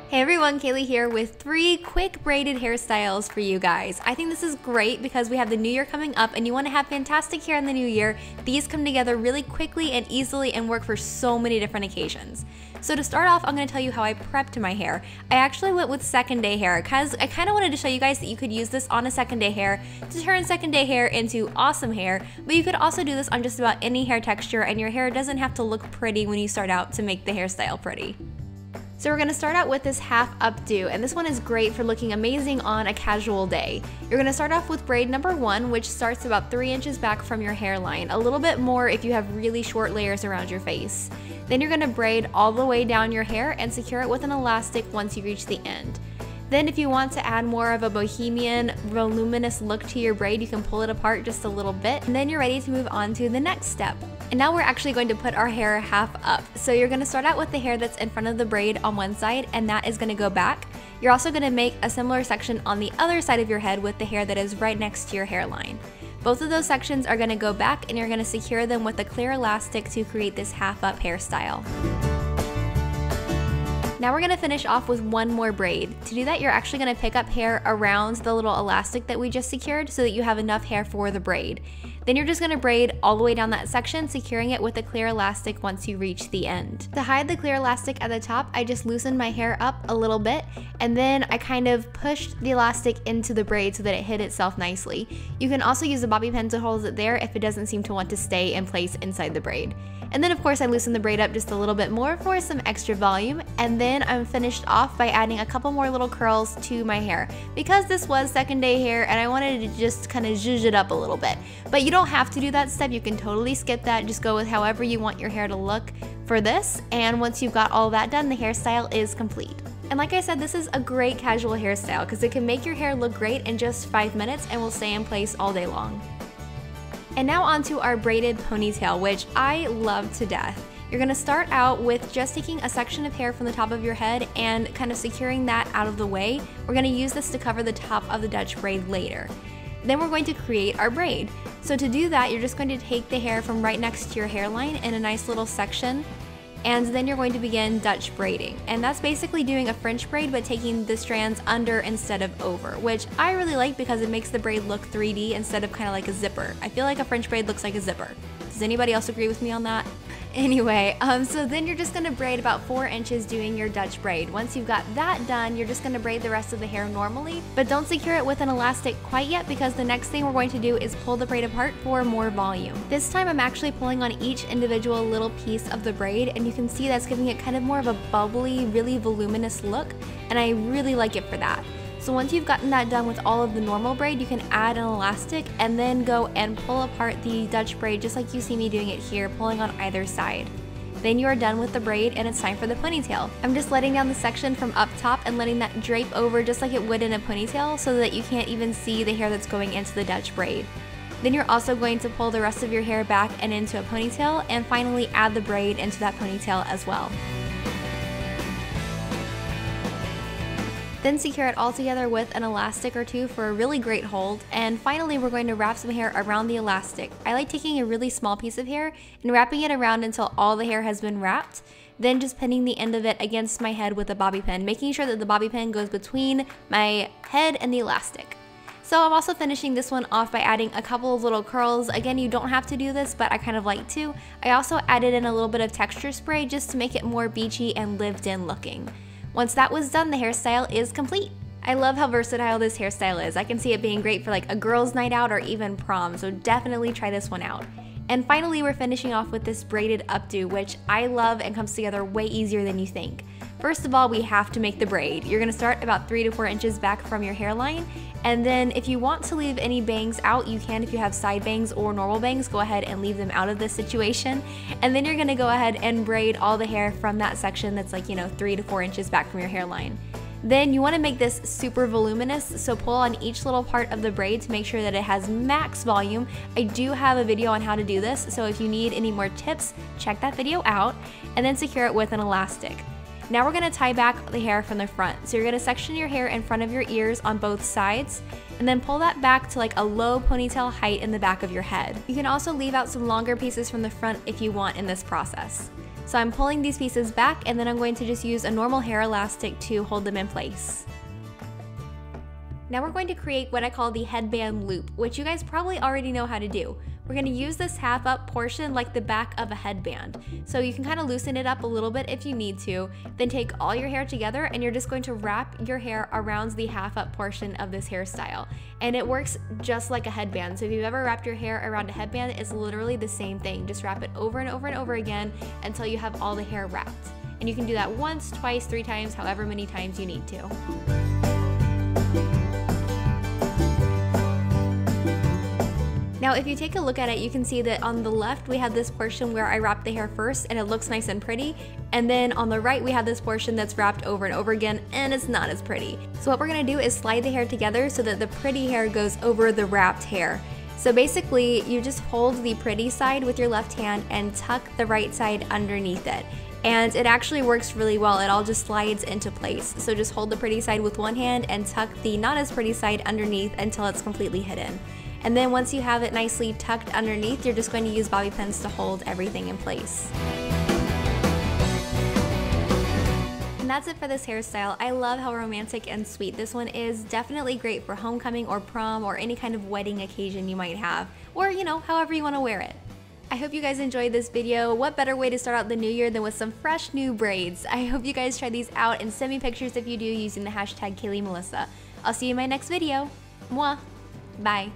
Hey everyone, Kaylee here with 3 quick braided hairstyles for you guys. I think this is great because we have the new year coming up and you want to have fantastic hair in the new year. These come together really quickly and easily and work for so many different occasions. So to start off, I'm going to tell you how I prepped my hair. I actually went with second day hair because I kind of wanted to show you guys that you could use this on a second day hair to turn second day hair into awesome hair, but you could also do this on just about any hair texture and your hair doesn't have to look pretty when you start out to make the hairstyle pretty. So we're going to start out with this half updo, and this one is great for looking amazing on a casual day. You're going to start off with braid number 1, which starts about 3 inches back from your hairline, a little bit more if you have really short layers around your face. Then you're going to braid all the way down your hair and secure it with an elastic once you reach the end. Then if you want to add more of a bohemian, voluminous look to your braid, you can pull it apart just a little bit, and then you're ready to move on to the next step. And now we're actually going to put our hair half up. So you're going to start out with the hair that's in front of the braid on one side, and that is going to go back. You're also going to make a similar section on the other side of your head with the hair that is right next to your hairline. Both of those sections are going to go back, and you're going to secure them with a clear elastic to create this half up hairstyle. Now we're going to finish off with one more braid. To do that, you're actually going to pick up hair around the little elastic that we just secured so that you have enough hair for the braid. Then you're just going to braid all the way down that section, securing it with a clear elastic once you reach the end. To hide the clear elastic at the top, I just loosened my hair up a little bit, and then I kind of pushed the elastic into the braid so that it hid itself nicely. You can also use a bobby pin to hold it there if it doesn't seem to want to stay in place inside the braid. And then of course I loosened the braid up just a little bit more for some extra volume, and then I'm finished off by adding a couple more little curls to my hair because this was second day hair and I wanted to just kind of zhuzh it up a little bit. But you don't have to do that step, you can totally skip that, just go with however you want your hair to look for this, and once you've got all that done, the hairstyle is complete. And like I said, this is a great casual hairstyle because it can make your hair look great in just 5 minutes and will stay in place all day long. And now onto our braided ponytail, which I love to death. You're going to start out with just taking a section of hair from the top of your head and kind of securing that out of the way. We're going to use this to cover the top of the Dutch braid later. Then we're going to create our braid. So to do that, you're just going to take the hair from right next to your hairline in a nice little section, and then you're going to begin Dutch braiding. And that's basically doing a French braid but taking the strands under instead of over, which I really like because it makes the braid look 3D instead of kind of like a zipper. I feel like a French braid looks like a zipper. Does anybody else agree with me on that? Anyway, so then you're just going to braid about 4 inches doing your Dutch braid. Once you've got that done, you're just going to braid the rest of the hair normally, but don't secure it with an elastic quite yet because the next thing we're going to do is pull the braid apart for more volume. This time I'm actually pulling on each individual little piece of the braid, and you can see that's giving it kind of more of a bubbly, really voluminous look, and I really like it for that. So once you've gotten that done with all of the normal braid, you can add an elastic and then go and pull apart the Dutch braid just like you see me doing it here, pulling on either side. Then you are done with the braid and it's time for the ponytail. I'm just letting down the section from up top and letting that drape over just like it would in a ponytail so that you can't even see the hair that's going into the Dutch braid. Then you're also going to pull the rest of your hair back and into a ponytail, and finally add the braid into that ponytail as well. Then secure it all together with an elastic or two for a really great hold, and finally we're going to wrap some hair around the elastic. I like taking a really small piece of hair and wrapping it around until all the hair has been wrapped, then just pinning the end of it against my head with a bobby pin, making sure that the bobby pin goes between my head and the elastic. So I'm also finishing this one off by adding a couple of little curls. Again, you don't have to do this, but I kind of like to. I also added in a little bit of texture spray just to make it more beachy and lived in looking. Once that was done, the hairstyle is complete. I love how versatile this hairstyle is. I can see it being great for like a girls' night out or even prom, so definitely try this one out. And finally, we're finishing off with this braided updo, which I love and comes together way easier than you think. First of all, we have to make the braid. You're gonna start about 3 to 4 inches back from your hairline, and then if you want to leave any bangs out, you can. If you have side bangs or normal bangs, go ahead and leave them out of this situation. And then you're gonna go ahead and braid all the hair from that section that's like, 3 to 4 inches back from your hairline. Then you want to make this super voluminous, so pull on each little part of the braid to make sure that it has max volume. I do have a video on how to do this, so if you need any more tips, check that video out, and then secure it with an elastic. Now we're going to tie back the hair from the front. So you're going to section your hair in front of your ears on both sides, and then pull that back to like a low ponytail height in the back of your head. You can also leave out some longer pieces from the front if you want in this process. So I'm pulling these pieces back, and then I'm going to just use a normal hair elastic to hold them in place. Now we're going to create what I call the headband loop, which you guys probably already know how to do. We're going to use this half up portion like the back of a headband. So you can kind of loosen it up a little bit if you need to, then take all your hair together and you're just going to wrap your hair around the half up portion of this hairstyle. And it works just like a headband. So if you've ever wrapped your hair around a headband, it's literally the same thing. Just wrap it over and over and over again until you have all the hair wrapped. And you can do that once, twice, 3 times, however many times you need to. Now if you take a look at it, you can see that on the left we have this portion where I wrapped the hair first and it looks nice and pretty, and then on the right we have this portion that's wrapped over and over again and it's not as pretty. So what we're going to do is slide the hair together so that the pretty hair goes over the wrapped hair. So basically you just hold the pretty side with your left hand and tuck the right side underneath it. And it actually works really well. It all just slides into place. So just hold the pretty side with one hand and tuck the not as pretty side underneath until it's completely hidden. And then once you have it nicely tucked underneath, you're just going to use bobby pins to hold everything in place. And that's it for this hairstyle. I love how romantic and sweet this one is. Definitely great for homecoming or prom or any kind of wedding occasion you might have, or you know, however you want to wear it. I hope you guys enjoyed this video. What better way to start out the new year than with some fresh new braids? I hope you guys try these out and send me pictures if you do using the hashtag KayleighMelissa. I'll see you in my next video. Mwah! Bye.